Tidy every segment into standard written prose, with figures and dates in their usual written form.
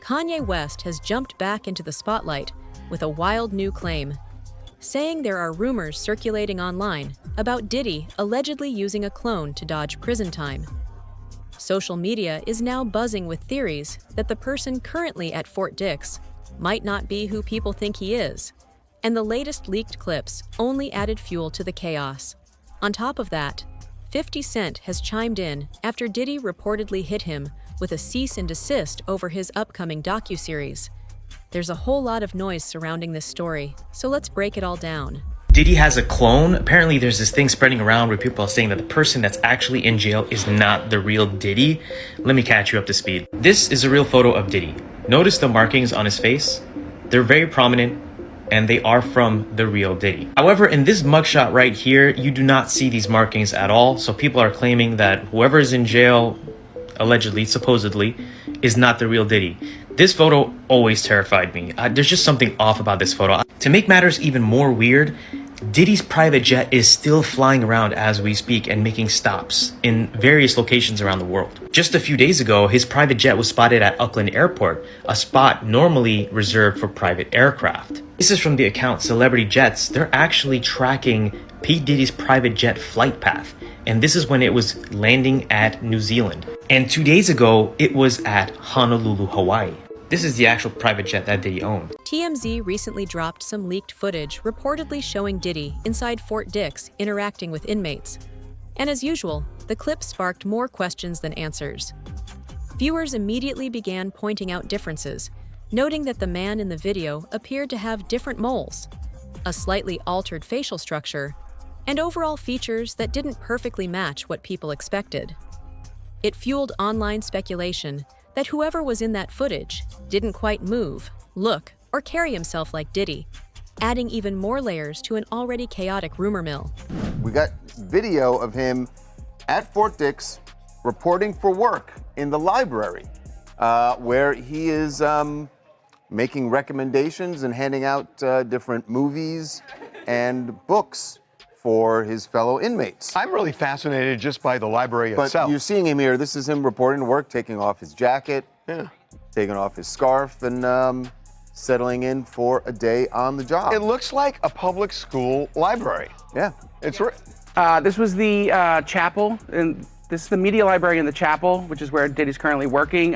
Kanye West has jumped back into the spotlight with a wild new claim, saying there are rumors circulating online about Diddy allegedly using a clone to dodge prison time. Social media is now buzzing with theories that the person currently at Fort Dix might not be who people think he is, and the latest leaked clips only added fuel to the chaos. On top of that, 50 Cent has chimed in after Diddy reportedly hit him with a cease and desist over his upcoming docuseries. There's a whole lot of noise surrounding this story, so let's break it all down. Diddy has a clone. Apparently there's this thing spreading around where people are saying that the person that's actually in jail is not the real Diddy. Let me catch you up to speed. This is a real photo of Diddy. Notice the markings on his face? They're very prominent, and they are from the real Diddy. However, in this mugshot right here, you do not see these markings at all. So people are claiming that whoever is in jail, allegedly, supposedly, is not the real Diddy. This photo always terrified me. There's just something off about this photo. To make matters even more weird, Diddy's private jet is still flying around as we speak and making stops in various locations around the world. Just a few days ago, his private jet was spotted at Auckland Airport, a spot normally reserved for private aircraft. This is from the account Celebrity Jets. They're actually tracking P. Diddy's private jet flight path, and this is when it was landing at New Zealand. And 2 days ago, it was at Honolulu, Hawaii. This is the actual private jet that Diddy owned. TMZ recently dropped some leaked footage reportedly showing Diddy inside Fort Dix interacting with inmates. And as usual, the clip sparked more questions than answers. Viewers immediately began pointing out differences, noting that the man in the video appeared to have different moles, a slightly altered facial structure, and overall features that didn't perfectly match what people expected. It fueled online speculation that whoever was in that footage didn't quite move, look, or carry himself like Diddy, adding even more layers to an already chaotic rumor mill. We got video of him at Fort Dix reporting for work in the library, where he is making recommendations and handing out different movies and books for his fellow inmates. I'm really fascinated just by the library itself. But you're seeing him here. This is him reporting to work, taking off his jacket, taking off his scarf, and settling in for a day on the job. It looks like a public school library. Yeah. It's This was the chapel, and this is the media library in the chapel, which is where Diddy's currently working.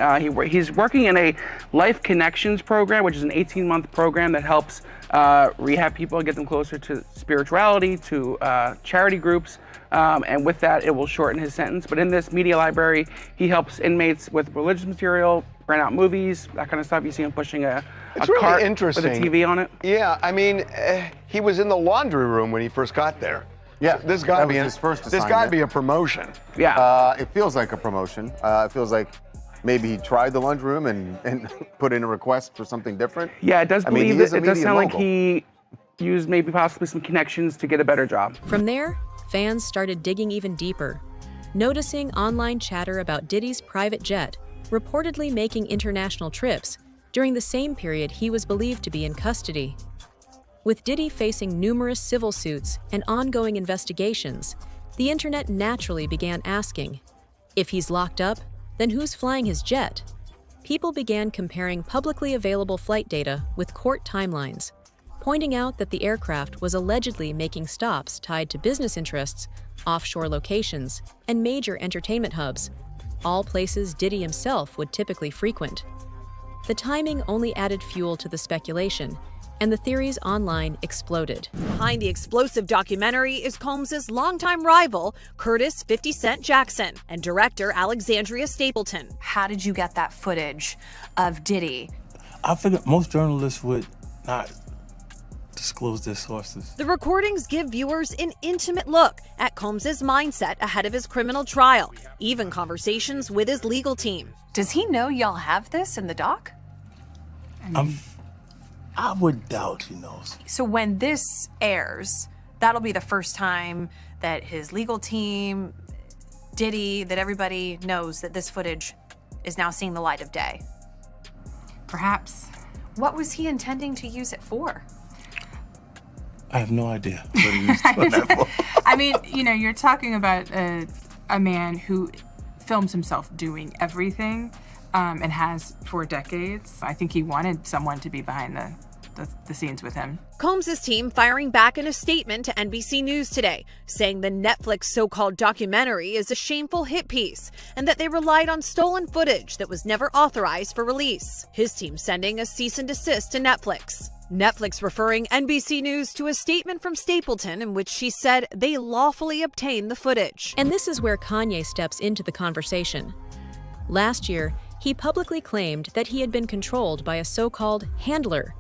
He's working in a Life Connections program, which is an 18-month program that helps rehab people and get them closer to spirituality, to charity groups, and with that, it will shorten his sentence. But in this media library, he helps inmates with religious material, rent out movies, that kind of stuff. You see him pushing a really cart interesting with a TV on it. Yeah, I mean, he was in the laundry room when he first got there. Yeah, this got to be his first This assignment. got to be a promotion. Yeah. It feels like a promotion. It feels like maybe he tried the lunchroom and put in a request for something different. Yeah, it does I mean, believe he is it. a It does media sound like mogul. he used maybe possibly some connections to get a better job. From there, fans started digging even deeper, noticing online chatter about Diddy's private jet reportedly making international trips during the same period he was believed to be in custody. With Diddy facing numerous civil suits and ongoing investigations, the internet naturally began asking, if he's locked up, then who's flying his jet? People began comparing publicly available flight data with court timelines, pointing out that the aircraft was allegedly making stops tied to business interests, offshore locations, and major entertainment hubs, all places Diddy himself would typically frequent. The timing only added fuel to the speculation, and the theories online exploded. Behind the explosive documentary is Combs' longtime rival, Curtis 50 Cent Jackson, and director Alexandria Stapleton. How did you get that footage of Diddy? I figured most journalists would not disclose their sources. The recordings give viewers an intimate look at Combs' mindset ahead of his criminal trial, even conversations with his legal team. Does he know y'all have this in the doc? I would doubt he knows. So when this airs, that'll be the first time that his legal team, Diddy, that everybody knows that this footage is now seeing the light of day. Perhaps. What was he intending to use it for? I have no idea what he was doing that for. I mean, you know, you're talking about a man who films himself doing everything. and has for decades. I think he wanted someone to be behind the scenes with him. Combs' team firing back in a statement to NBC News today, saying the Netflix so-called documentary is a shameful hit piece and that they relied on stolen footage that was never authorized for release. His team sending a cease and desist to Netflix. Netflix referring NBC News to a statement from Stapleton in which she said they lawfully obtained the footage. And this is where Kanye steps into the conversation. Last year, he publicly claimed that he had been controlled by a so-called handler,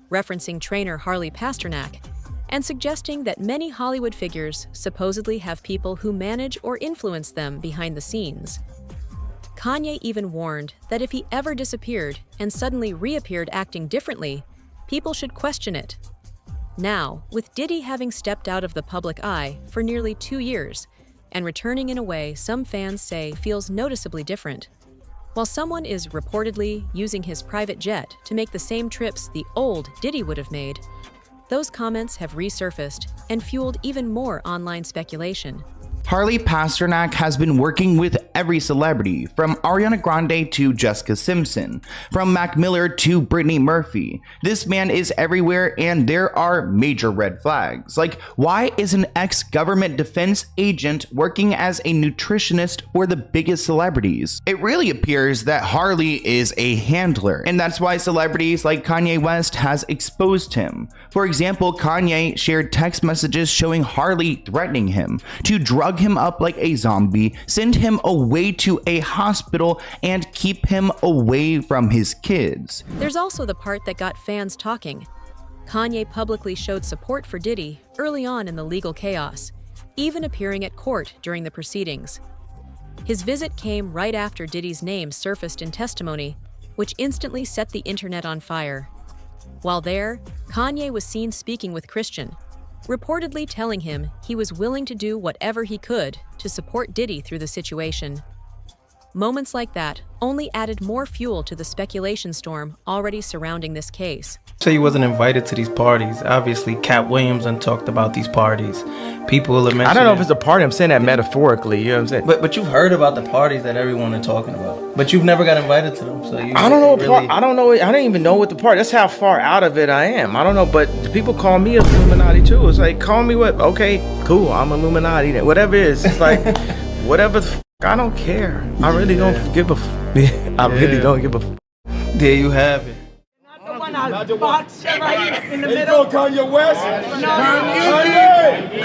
referencing trainer Harley Pasternak, and suggesting that many Hollywood figures supposedly have people who manage or influence them behind the scenes. Kanye even warned that if he ever disappeared and suddenly reappeared acting differently, people should question it. Now, with Diddy having stepped out of the public eye for nearly 2 years and returning in a way some fans say feels noticeably different, while someone is reportedly using his private jet to make the same trips the old Diddy would have made, those comments have resurfaced and fueled even more online speculation. Harley Pasternak has been working with every celebrity, from Ariana Grande to Jessica Simpson, from Mac Miller to Brittany Murphy. This man is everywhere, and there are major red flags. Like, why is an ex-government defense agent working as a nutritionist for the biggest celebrities? It really appears that Harley is a handler, and that's why celebrities like Kanye West has exposed him. For example, Kanye shared text messages showing Harley threatening him to drug him up like a zombie, send him away to a hospital, and keep him away from his kids. There's also the part that got fans talking. Kanye publicly showed support for Diddy early on in the legal chaos, even appearing at court during the proceedings. His visit came right after Diddy's name surfaced in testimony, which instantly set the internet on fire. While there, Kanye was seen speaking with Christian, reportedly telling him he was willing to do whatever he could to support Diddy through the situation. Moments like that only added more fuel to the speculation storm already surrounding this case. So he wasn't invited to these parties. Obviously, Cat Williams done talked about these parties. People will mention I don't know if it's a party. I'm saying that metaphorically. You know what I'm saying? But you've heard about the parties that everyone is talking about. But you've never got invited to them. So you I don't know. Really... I don't know. I didn't even know what the party. That's how far out of it I am. I don't know. But the people call me Illuminati too. It's like, call me what? Okay, cool. I'm Illuminati. Then. Whatever it is. It's like, whatever. I don't care. I really don't give a. I really don't give a. There you have it. Not the bombshell right in the middle. Kanye West. Kanye.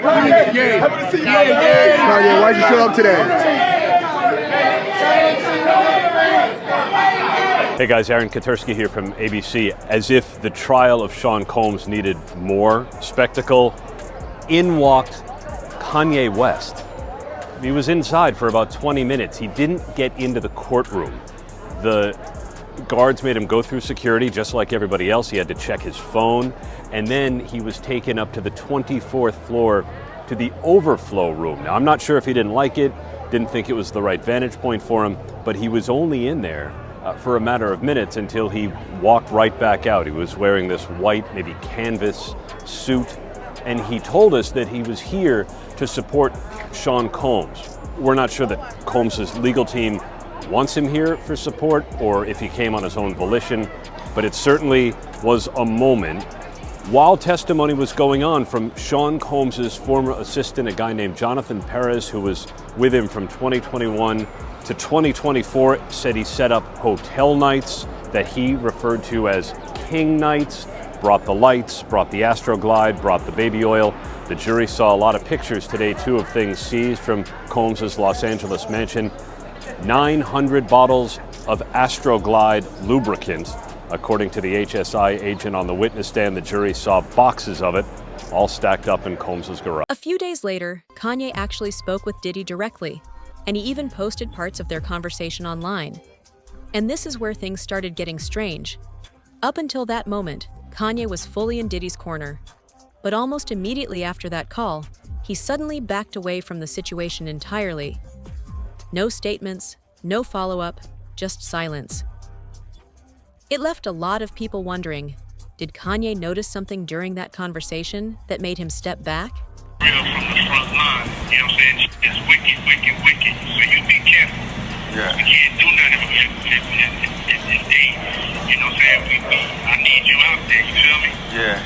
Kanye. Happy to see you. Kanye, why'd you show up today? Hey guys, Aaron Katursky here from ABC. As if the trial of Sean Combs needed more spectacle, in walked Kanye West. He was inside for about 20 minutes. He didn't get into the courtroom. The guards made him go through security just like everybody else. He had to check his phone. And then he was taken up to the 24th floor to the overflow room. Now, I'm not sure if he didn't like it, didn't think it was the right vantage point for him, but he was only in there for a matter of minutes until he walked right back out. He was wearing this white, maybe canvas suit, and he told us that he was here to support Sean Combs. We're not sure that Combs' legal team wants him here for support or if he came on his own volition, but it certainly was a moment while testimony was going on from Sean Combs' former assistant, a guy named Jonathan Perez, who was with him from 2021 to 2024, said he set up hotel nights that he referred to as king nights, brought the lights, brought the Astroglide, brought the baby oil. The jury saw a lot of pictures today, too, of things seized from Combs' Los Angeles mansion. 900 bottles of Astroglide lubricant. According to the HSI agent on the witness stand, the jury saw boxes of it, all stacked up in Combs' garage. A few days later, Kanye actually spoke with Diddy directly, and he even posted parts of their conversation online. And this is where things started getting strange. Up until that moment, Kanye was fully in Diddy's corner. But almost immediately after that call, he suddenly backed away from the situation entirely. No statements, no follow-up, just silence. It left a lot of people wondering, did Kanye notice something during that conversation that made him step back? Real from the front line, you know what I'm saying? It's wicked, wicked, wicked, so you be careful. Yeah. We can't do nothing if they, you know what I'm saying? I need you out there, you feel me? Yeah.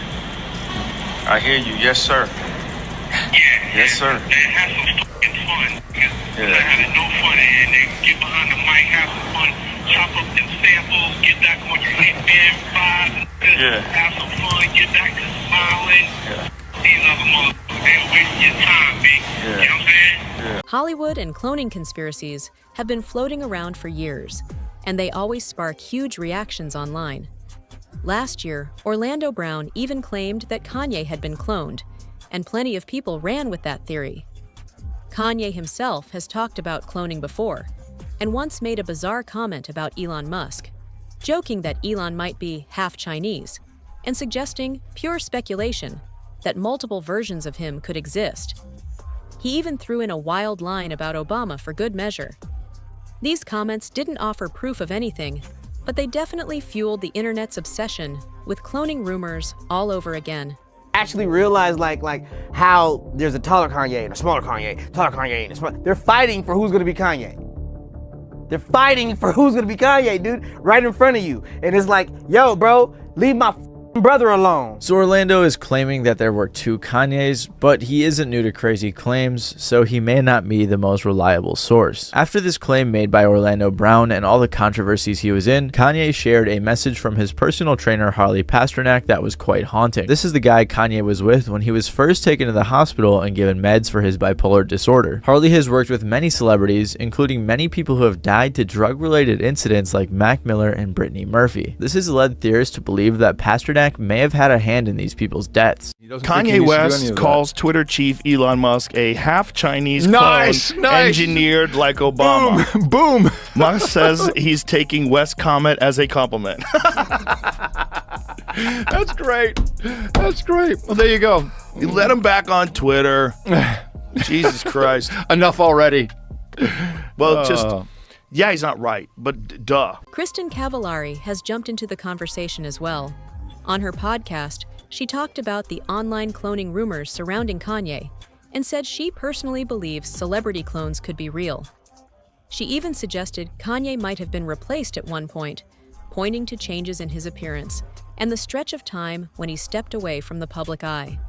I hear you. Yes, sir. Yeah. Yes, sir. And have some fucking fun. Yeah. Not having no fun and then get behind the mic, have some fun, chop up them samples, get back on your fan vibe, Yeah. have some fun, get back to smiling. Yeah. These other motherfuckers, they're wasting your time, big. Yeah. You know what I'm saying? Yeah. Hollywood and cloning conspiracies have been floating around for years, and they always spark huge reactions online. Last year, Orlando Brown even claimed that Kanye had been cloned, and plenty of people ran with that theory. Kanye himself has talked about cloning before, and once made a bizarre comment about Elon Musk, joking that Elon might be half Chinese, and suggesting pure speculation that multiple versions of him could exist. He even threw in a wild line about Obama for good measure. These comments didn't offer proof of anything, but they definitely fueled the internet's obsession with cloning rumors all over again. Actually realize like how there's a taller Kanye and a smaller Kanye, taller Kanye and a smaller. They're fighting for who's gonna be Kanye. They're fighting for who's gonna be Kanye, dude, right in front of you. And it's like, yo, bro, leave my brother alone. So Orlando is claiming that there were two Kanyes, but he isn't new to crazy claims, so he may not be the most reliable source. After this claim made by Orlando Brown and all the controversies he was in, Kanye shared a message from his personal trainer Harley Pasternak that was quite haunting. This is the guy Kanye was with when he was first taken to the hospital and given meds for his bipolar disorder. Harley has worked with many celebrities, including many people who have died to drug-related incidents like Mac Miller and Brittany Murphy. This has led theorists to believe that Pasternak may have had a hand in these people's deaths. Kanye West calls Twitter chief Elon Musk a half Chinese clone engineered like Obama. Boom! Musk says he's taking West's comment as a compliment. That's great. That's great. Well, there you go. You let him back on Twitter. Jesus Christ. Enough already. Well, just, yeah, he's not right, but duh. Kristen Cavallari has jumped into the conversation as well. On her podcast, she talked about the online cloning rumors surrounding Kanye and said she personally believes celebrity clones could be real. She even suggested Kanye might have been replaced at one point, pointing to changes in his appearance and the stretch of time when he stepped away from the public eye.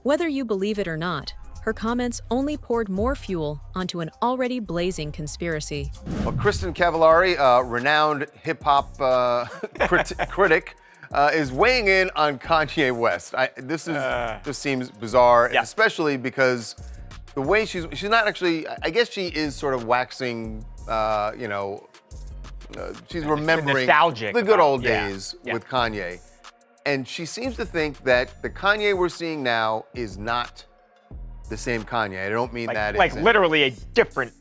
Whether you believe it or not, her comments only poured more fuel onto an already blazing conspiracy. Well, Kristen Cavallari, renowned hip-hop critic, is weighing in on Kanye West. This seems bizarre, especially because the way she's not actually, I guess she is sort of waxing, she's remembering the good old days with Kanye. And she seems to think that the Kanye we're seeing now is not the same Kanye. I don't mean that. Like literally a different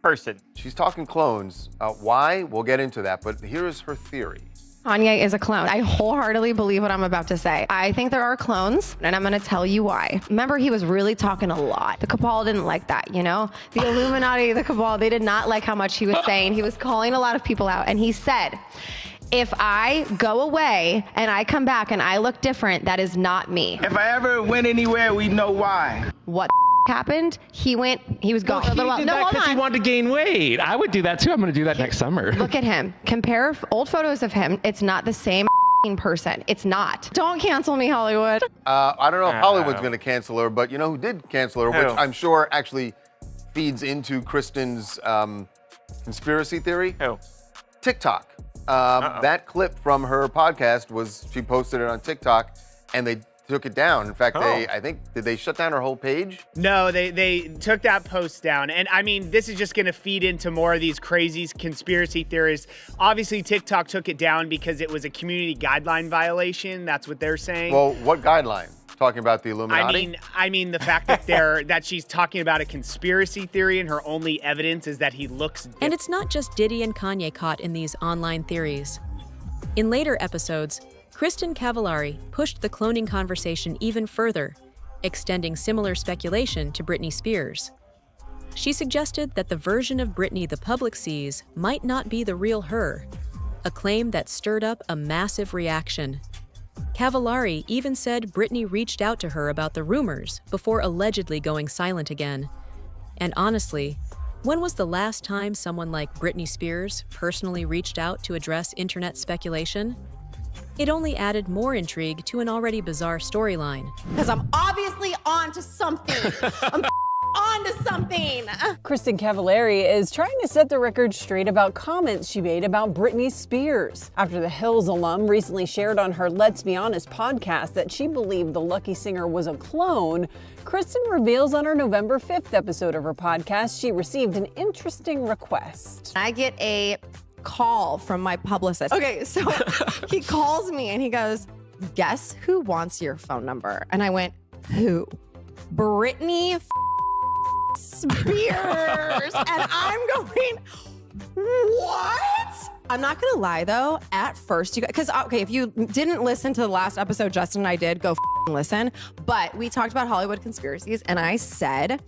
person. She's talking clones. Why? We'll get into that, but here is her theory. Kanye is a clone. I wholeheartedly believe what I'm about to say. I think there are clones, and I'm gonna tell you why. Remember, he was really talking a lot. The cabal didn't like that, you know? The Illuminati, the cabal, they did not like how much he was saying. He was calling a lot of people out, and he said, if I go away and I come back and I look different, that is not me. If I ever went anywhere, we'd know why. What happened? He was gone for a little while. No, hold on. He wanted to gain weight. I would do that too. I'm going to do that next summer. Look at him. Compare old photos of him. It's not the same person. It's not. Don't cancel me, Hollywood. I don't know if Hollywood's going to cancel her, but you know who did cancel her, which I'm sure actually feeds into Kristen's conspiracy theory? Who? TikTok. That clip from her podcast she posted it on TikTok, and they took it down. In fact, did they shut down her whole page? No, they took that post down. And I mean, this is just gonna feed into more of these crazy conspiracy theories. Obviously, TikTok took it down because it was a community guideline violation. That's what they're saying. Well, what guideline? Talking about the Illuminati? I mean the fact that that she's talking about a conspiracy theory and her only evidence is that he looks And it's not just Diddy and Kanye caught in these online theories. In later episodes, Kristen Cavallari pushed the cloning conversation even further, extending similar speculation to Britney Spears. She suggested that the version of Britney the public sees might not be the real her, a claim that stirred up a massive reaction. Cavallari even said Britney reached out to her about the rumors before allegedly going silent again. And honestly, When was the last time someone like Britney Spears personally reached out to address internet speculation? It only added more intrigue to an already bizarre storyline. Because I'm obviously on to something. I'm on to something. Kristen Cavallari is trying to set the record straight about comments she made about Britney Spears after the Hills alum recently shared on her Let's Be Honest podcast that she believed the Lucky singer was a clone. Kristen reveals on her November 5th episode of her podcast she received an interesting request. I get a call from my publicist. Okay, so he calls me and he goes, "Guess who wants your phone number?" And I went, "Who?" "Britney Spears." And I'm going, what? I'm not gonna lie though, at first, you guys, because okay, if you didn't listen to the last episode Justin and I did, go listen. But we talked about Hollywood conspiracies, and I said,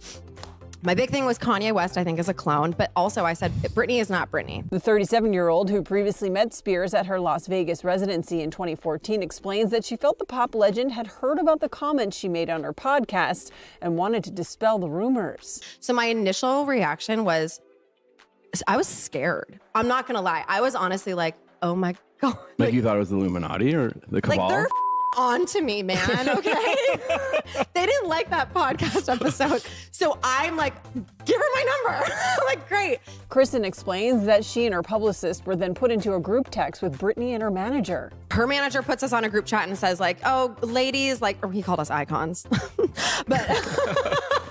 my big thing was Kanye West, I think, is a clone, but also I said Britney is not Britney. The 37-year-old who previously met Spears at her Las Vegas residency in 2014 explains that she felt the pop legend had heard about the comments she made on her podcast and wanted to dispel the rumors. So my initial reaction was, I was scared. I'm not gonna lie. I was honestly like, oh my God. Like you thought it was the Illuminati or the cabal? Like they're on to me, man, okay? They didn't like that podcast episode. So I'm like, give her my number. Like, great. Kristen explains that she and her publicist were then put into a group text with Britney and her manager. Her manager puts us on a group chat and says like, oh, ladies, like, or he called us icons. But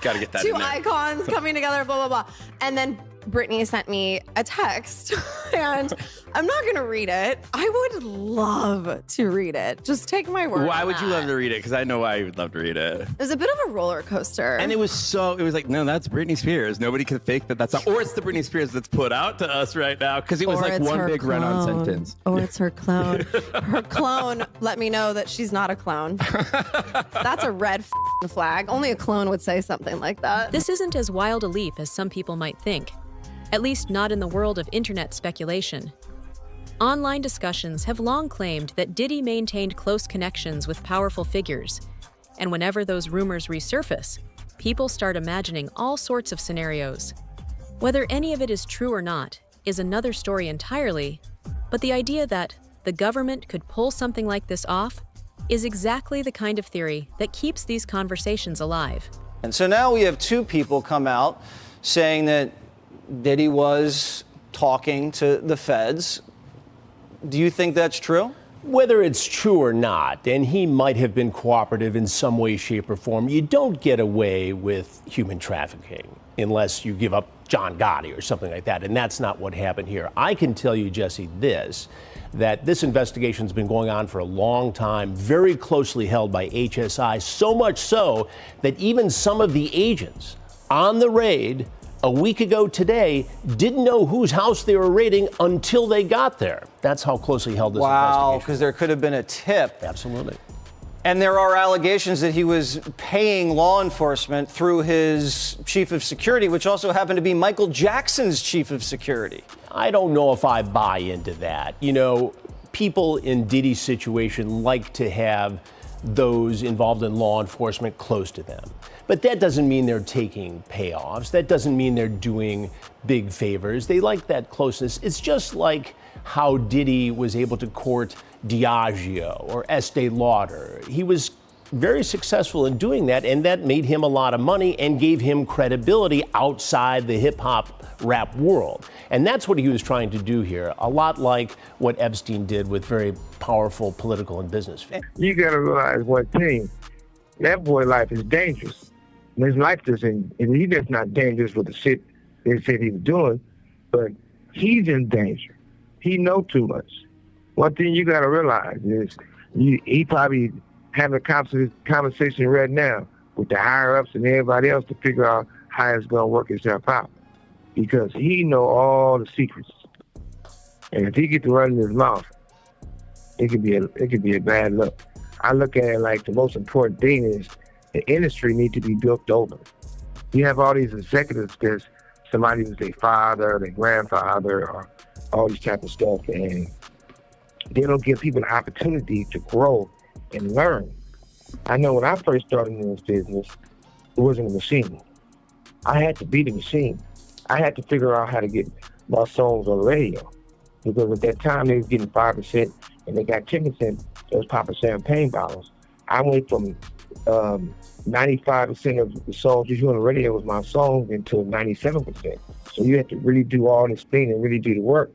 gotta get that two in there. icons coming together, blah, blah, blah. And then Britney sent me a text and I'm not going to read it. I would love to read it. Just take my word. Why on would you that. love to read it? Because I know why you would love to read it. It was a bit of a roller coaster. And it was like, no, that's Britney Spears. Nobody can fake that that's not, or it's the Britney Spears that's put out to us right now. Because it was Or like it's one her big run-on clone. sentence. Or it's her clone. Her clone let me know that she's not a clone. That's a red flag. Only a clone would say something like that. This isn't as wild a leap as some people might think, at least not in the world of internet speculation. Online discussions have long claimed that Diddy maintained close connections with powerful figures, and whenever those rumors resurface, people start imagining all sorts of scenarios. Whether any of it is true or not is another story entirely, but the idea that the government could pull something like this off is exactly the kind of theory that keeps these conversations alive. And so now we have two people come out saying that Diddy was talking to the feds. Do you think that's true? Whether it's true or not, and he might have been cooperative in some way, shape, or form, you don't get away with human trafficking unless you give up John Gotti or something like that, and that's not what happened here. I can tell you, Jesse, that this investigation's been going on for a long time, very closely held by HSI, so much so that even some of the agents on the raid a week ago today didn't know whose house they were raiding until they got there. That's how closely held this investigation. Wow, because there could have been a tip. Absolutely. And there are allegations that he was paying law enforcement through his chief of security, which also happened to be Michael Jackson's chief of security. I don't know if I buy into that. You know, people in Diddy's situation like to have those involved in law enforcement close to them. But that doesn't mean they're taking payoffs. That doesn't mean they're doing big favors. They like that closeness. It's just like how Diddy was able to court Diageo or Estee Lauder. He was very successful in doing that, and that made him a lot of money and gave him credibility outside the hip-hop rap world. And that's what he was trying to do here, a lot like what Epstein did with very powerful political and business figures. You gotta realize one thing, that boy life is dangerous. And his life doesn't, and he's just not dangerous with the shit they said he was doing, but he's in danger. He know too much. One thing you gotta realize is he probably having a conversation right now with the higher ups and everybody else to figure out how it's gonna work itself out. Because he know all the secrets. And if he get to run his mouth, it could be a bad look. I look at it like the most important thing is the industry need to be built over. You have all these executives because somebody was their father, their grandfather, or all these type of stuff, and they don't give people an opportunity to grow and learn. I know when I first started in this business, it wasn't a machine. I had to be the machine. I had to figure out how to get my songs on the radio. Because at that time, they was getting 5% and they got 10%. Those popping champagne bottles. I went from 95% of the songs you hear on the radio was my songs into 97%. So you have to really do all this thing and really do the work.